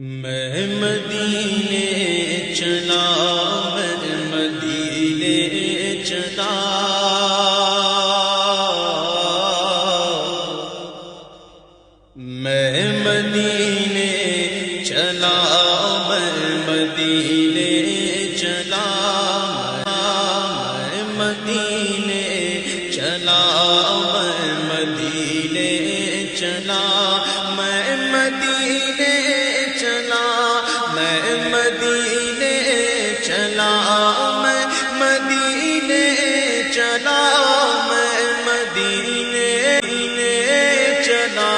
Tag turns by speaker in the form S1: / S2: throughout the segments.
S1: میں مدینے چلا، میں مدینے چلا، میں مدینے چلا، میں مدینے چلا، میں مدینے چلا، میں مدینے چلا، میں مدینے چلا، میں مدینے چلا، میں مدینے چلا، میں مدینے چلا،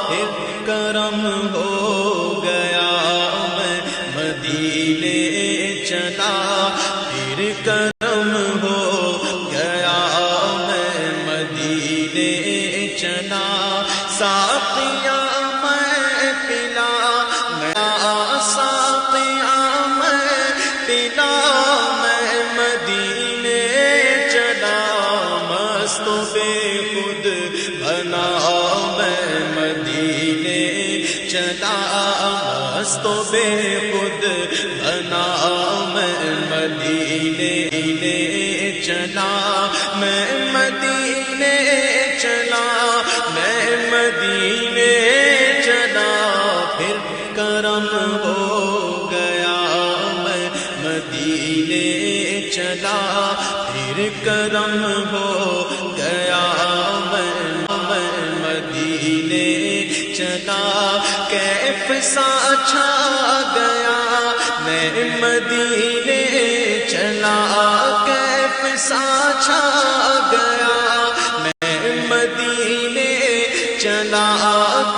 S1: پھر کرم ہو گیا، میں مدینے چلا، پھر کرم ہو گیا، میں مدینے چلا، ساقیاں میں پلا، میں ساقیاں میں پلا، میں مدینے چلا، مست و بے خود بنا، میں مدینے چلا، مست و بے خود بنا، میں مدینے چلا، میں مدینے چلا، میں مدینے چلا، پھر کرم ہو گیا، میں مدینے چلا، پھر کرم ہو گیا، میں مدینے چلا، کیف سا چھا گیا، میں مدینے چلا، کیف سا چھا گیا، میں مدینے چلا،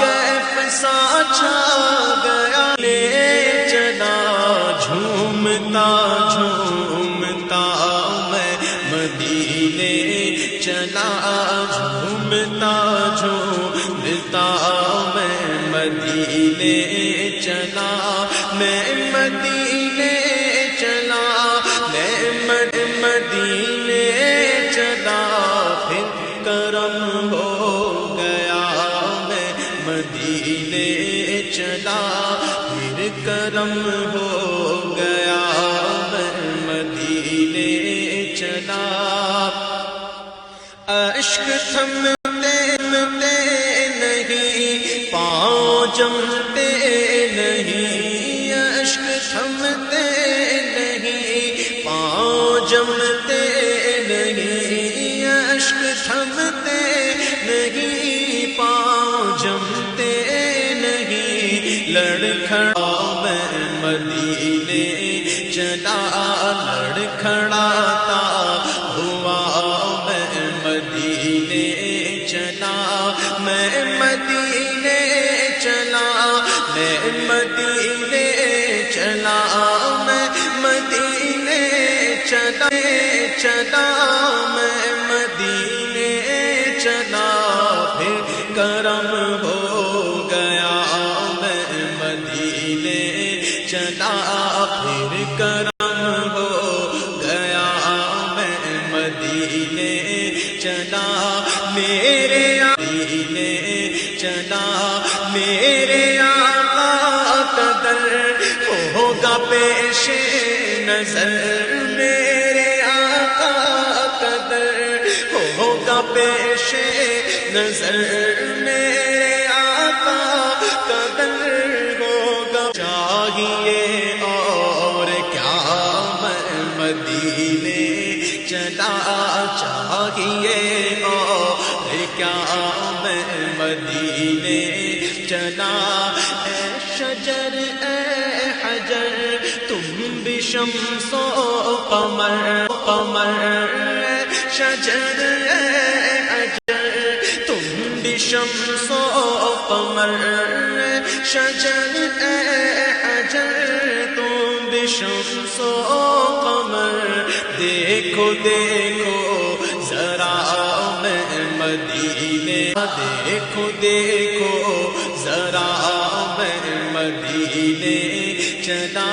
S1: کیف سا چھا گیا، لے چلا، جھومتا جھومتا میں مدینے چلا، جھومتا جھومتا میں مدینے چلا، میں مدینے چلا، میں مدینے چلا، پھر کرم ہو گیا، میں مدینے چلا، پھر کرم ہو گیا، میں مدینے چلا، اشک تھمتے نہیں، پاؤں جمتے نہیں، اشک تھمتے نہیں، پاؤں جمتے نہیں، اشک تھمتے نہیں، پاؤں جمتے نہیں، لڑکھڑا میں مدینے چلا، لڑکھڑاتا ہوا میں مدینے چلا، میں مدینے چلا، میں مدینے چلا، میں مدینے چلا، چلا، میں مدینے چلا، پھر کرم ہو گیا، میں مدینے چلا، پھر کرم ہو گیا، میں مدینے چلا، میرے مدینے چلا، میرے آقا کا در ہوگا پیش نظر، میرے آقا کا در ہوگا پیش نظر، میرے آقا کا در ہوگا، چاہیے اور کیا، میں مدینے چلا، چاہیے اور کیا، میں مدینے چلا، اے شجر اے حجر تم بھی شمس و قمر، قمر شجر اے حجر تم بھی شمس و قمر، شجر اے حجر تم بھی شمس و قمر، دیکھو دیکھو ذرا میں مدینے، دیکھو دیکھو ذرا میں مدینے چلا،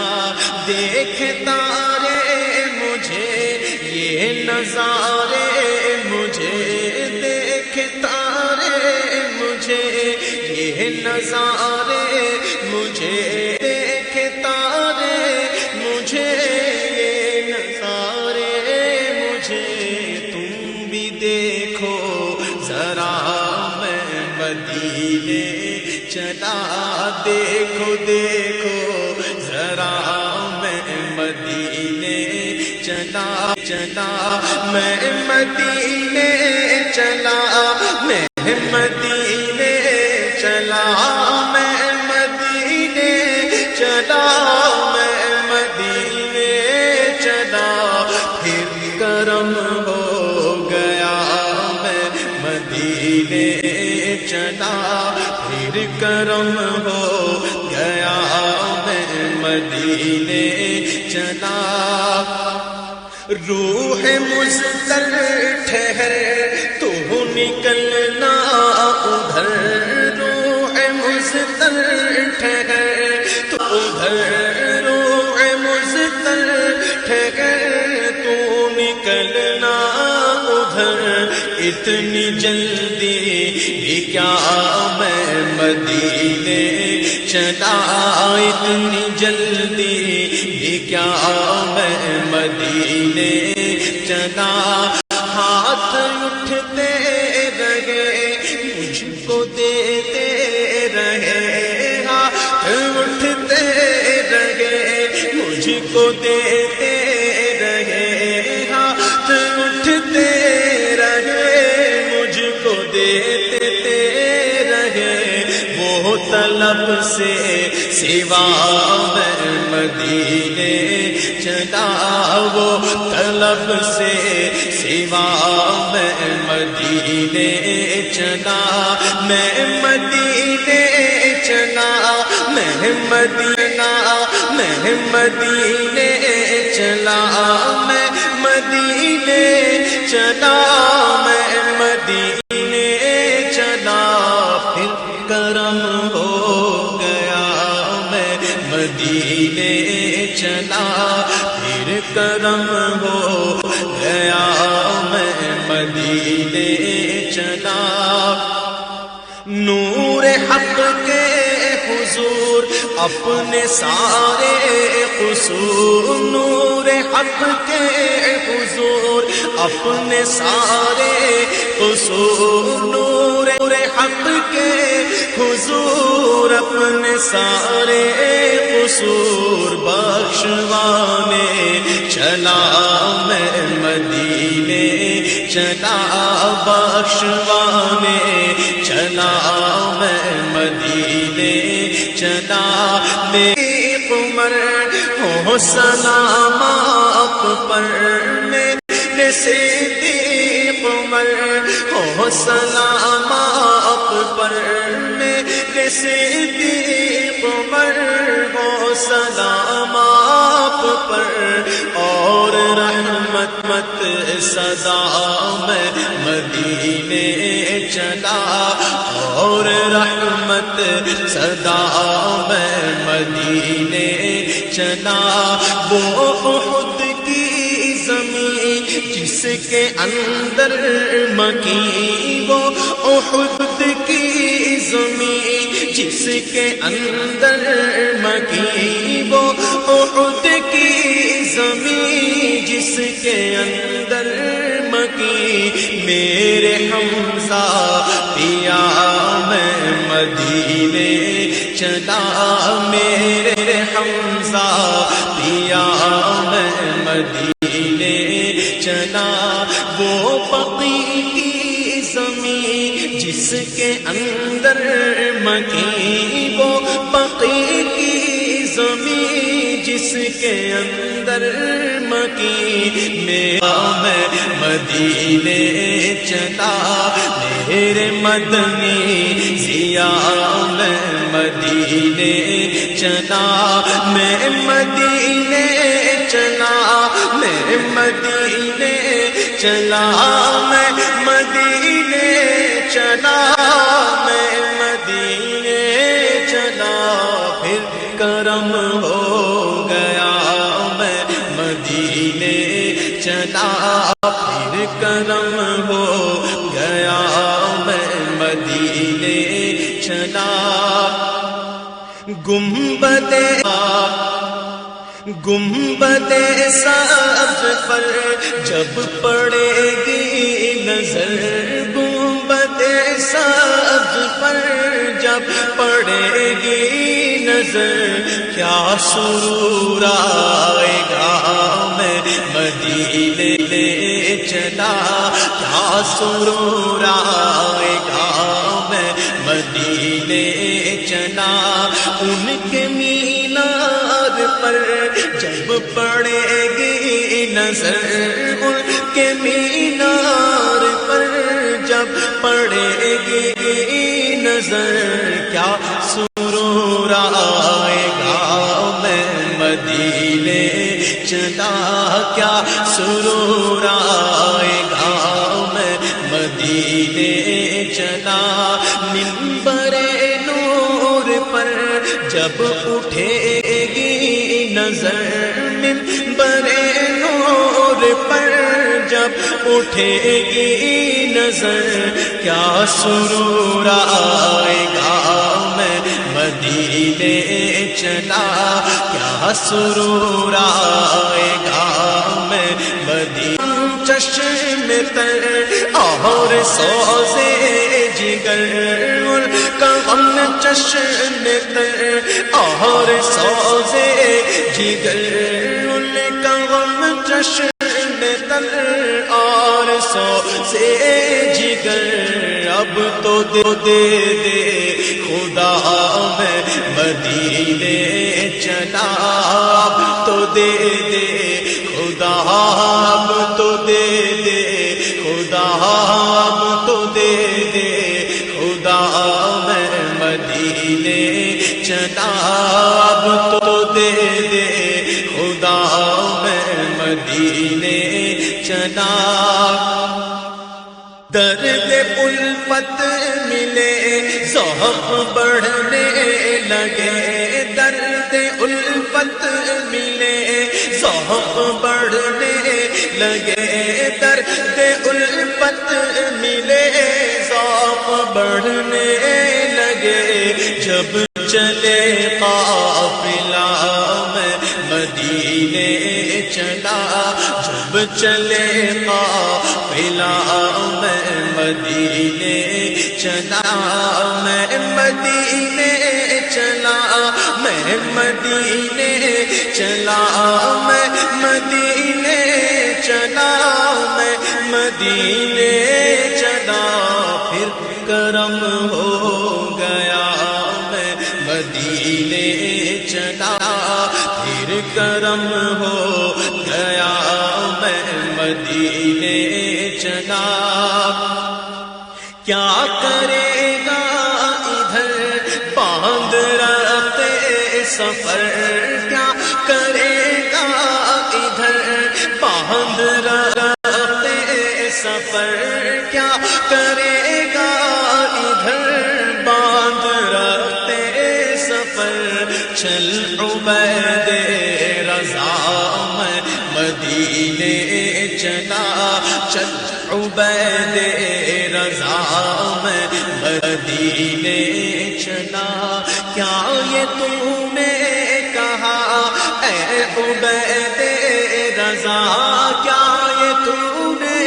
S1: دیکھتا رے مجھے یہ نظارے، مجھے دیکھتا رے مجھے یہ نظارے، مجھے دیکھو دیکھو ذرا میں مدینے چلا چلا، میں مدینے چلا، میں مدینے چلا، میں مدینے چلا، میں مدینے چلا، پھر کرم ہو گیا میں مدینے چلا، پھر کرم ہو گیا میں مدینے چلا۔ روح مزدل ٹھہر تو نکلنا ادھر، روح مزدل ٹھہر تو ادھر، روح مزدل ٹھہر تو نکلنا ادھر، اتنی جلدی بھی کیا میں مدینے چلا، اتنی جلدی بھی کیا میں مدینے چلا۔ ہاتھ اٹھتے رہے مجھ کو دیتے رہے، ہاتھ اٹھتے رہے مجھ کو دیتے رہے، ہاتھ اٹھتے رہے مجھ کو دیتے رہے، وہ طلب سے سوا میں مدینے چلا، وہ طلب سے سوا میں مدینے چلا، میں مدینے چلا، میں مدینہ، میں مدینے چلا، میں مدینے چلا، میں مدینے چلا، پھر کرم ہو گیا میں مدینے چلا، پھر کرم ہو گیا میں مدینے چلا۔ نور حق کے حضور اپنے سارے قصور، نور حق کے حضور اپنے سارے قصور، نور حق کے حضور اپنے سارے قصور بخشوانے چلا میں مدینے چلا، بخشوانے چلا میں مدینے چلا۔ نیک عمر ہو سلام آپ پر، میرے صدیق عمر ہو سلام آپ پر، میرے صدیق عمر ہو سلام آپ پر، اور رحمت مت صدا میں مدینے چلا، اور رحمت صدا میں مدینے چلا۔ وہ احد کی زمین جس کے اندر مکی، وہ احد کی زمین جس کے اندر مکی، وہ احد کی زمین جس کے اندر مکی، میرے حمزہ پیا میں مدینے چلا، میرے حمزہ پیا میں مدینے چلا۔ وہ بقی کی زمین جس کے اندر مکی، وہ بقی کی زمین جس کے اندر مکی، میرا میں مدینے چلا، میرے مدنی ضیا میں مدینے چلا، میں مدینے چلا، میں مدینے چلا، میں مدینے چلا، میں مدینے چلا، پھر کرم ہو گیا میں مدینے چلا، پھر کرم ہو گیا میں مدینے چلا۔ گنبد سبز پر جب پڑے گی نظر، گنبد سبز پر جب پڑے گی نظر کیا سرور آئے گا میں مدینے لے چلا کیا سرور آئے گا میں مدینے چلا ان کے مینار پر جب پڑے گی نظر ان کے مینار پر جب پڑے گی نظر کیا سرور آئے گا میں مدینے چلا کیا سرور آئے گا میں مدینے چلا منبر نور پر جب اٹھے گی نظر منبر نور پر جب اٹھے گی نظر کیا سرور آئے گا میں مدینے چلا کیا سرور آئے گا میں مدینے چشم تر اور سوزے جگر ان کا غم چشم تر اور سوزے جگر ان کا غم چشم تر اور سوزے جگر اب تو دے خدا میں مدینے چلا اب تو دے خدا اب تو دے خدا اب تو دے خدا میں مدینے چلا اب تو دے خدا میں مدینے چلا درد الفت ملے ذوق بڑھنے لگے درد الفت ملے ذوق بڑھنے لگے درد الفت ملے ذوق بڑھنے لگے جب چلے قافلہ میں مدینے چلا جب چلے قافلہ میں مدینے چلا میں مدینے چلا میں مدینے چلا میں مدینے چلا میں مدینے چلا پھر کرم ہو گیا میں مدینے چلا پھر کرم ہو گیا میں مدینے چلا کیا کرے گا ادھر باندھ رکھتے سفر کیا کرے گا ادھر باندھ رکھتے سفر کیا کرے گا ادھر باندھ رکھتے سفر چل عبید رضا میں مدینے چلا چل عبید رضا میں مدینے چلا کیا یہ تم نے کہا اے عبید رضا کیا یہ تم نے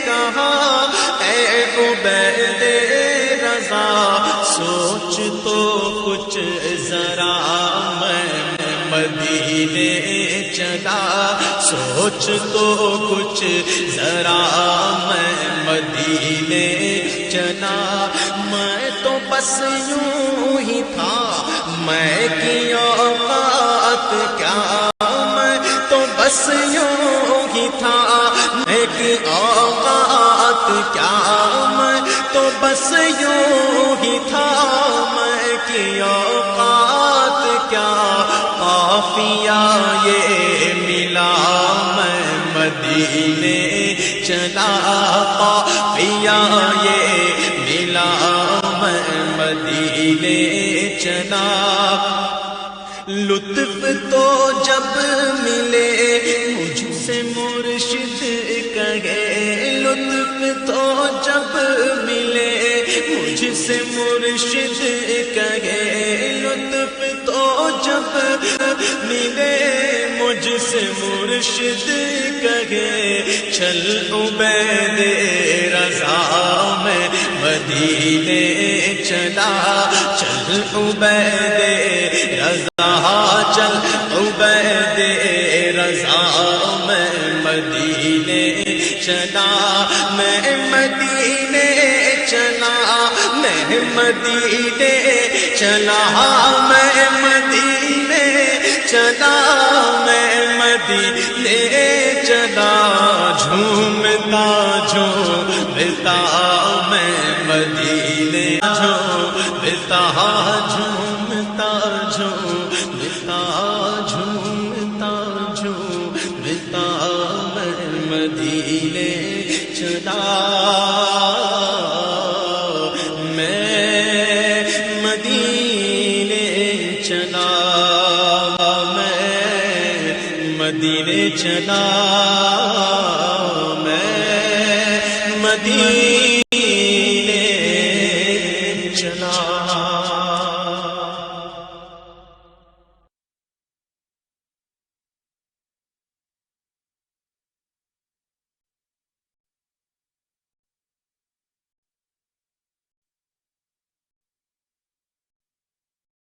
S1: کہا اے عبید رضا سوچ تو کچھ ذرا میں مدینے چلا سوچ تو کچھ ذرا میں مدینے چلا میں تو بس یوں ہی تھا میں کی اوقات کیا میں تو بس یوں ہی تھا میں کی اوقات کیا میں تو بس یوں ہی تھا میں کی اوقات کیا قافیہ یہ ملا میں مدینے چلا قافیہ یہ ملا میں مدینے چلا لطف تو جب ملے مجھ سے مرشد کہے لطف تو جب ملے مجھ سے مرشد کہے لطف تو جب ملے مجھ سے مرشد کہے چل عبید رضا میں مدینے چلا چل عبید رضا چل عبید رضا میں مدینے چلا میں مدینے چلا میں مدینے چلا میں مدینے چلا میں مدینے چلا جھومتا جھومتا میں مدینے جھومتا جھومتا جھومتا جھومتا جھومتا میں مدینے چلا میں مدینے چلا میں مدینے چلا میں مدینے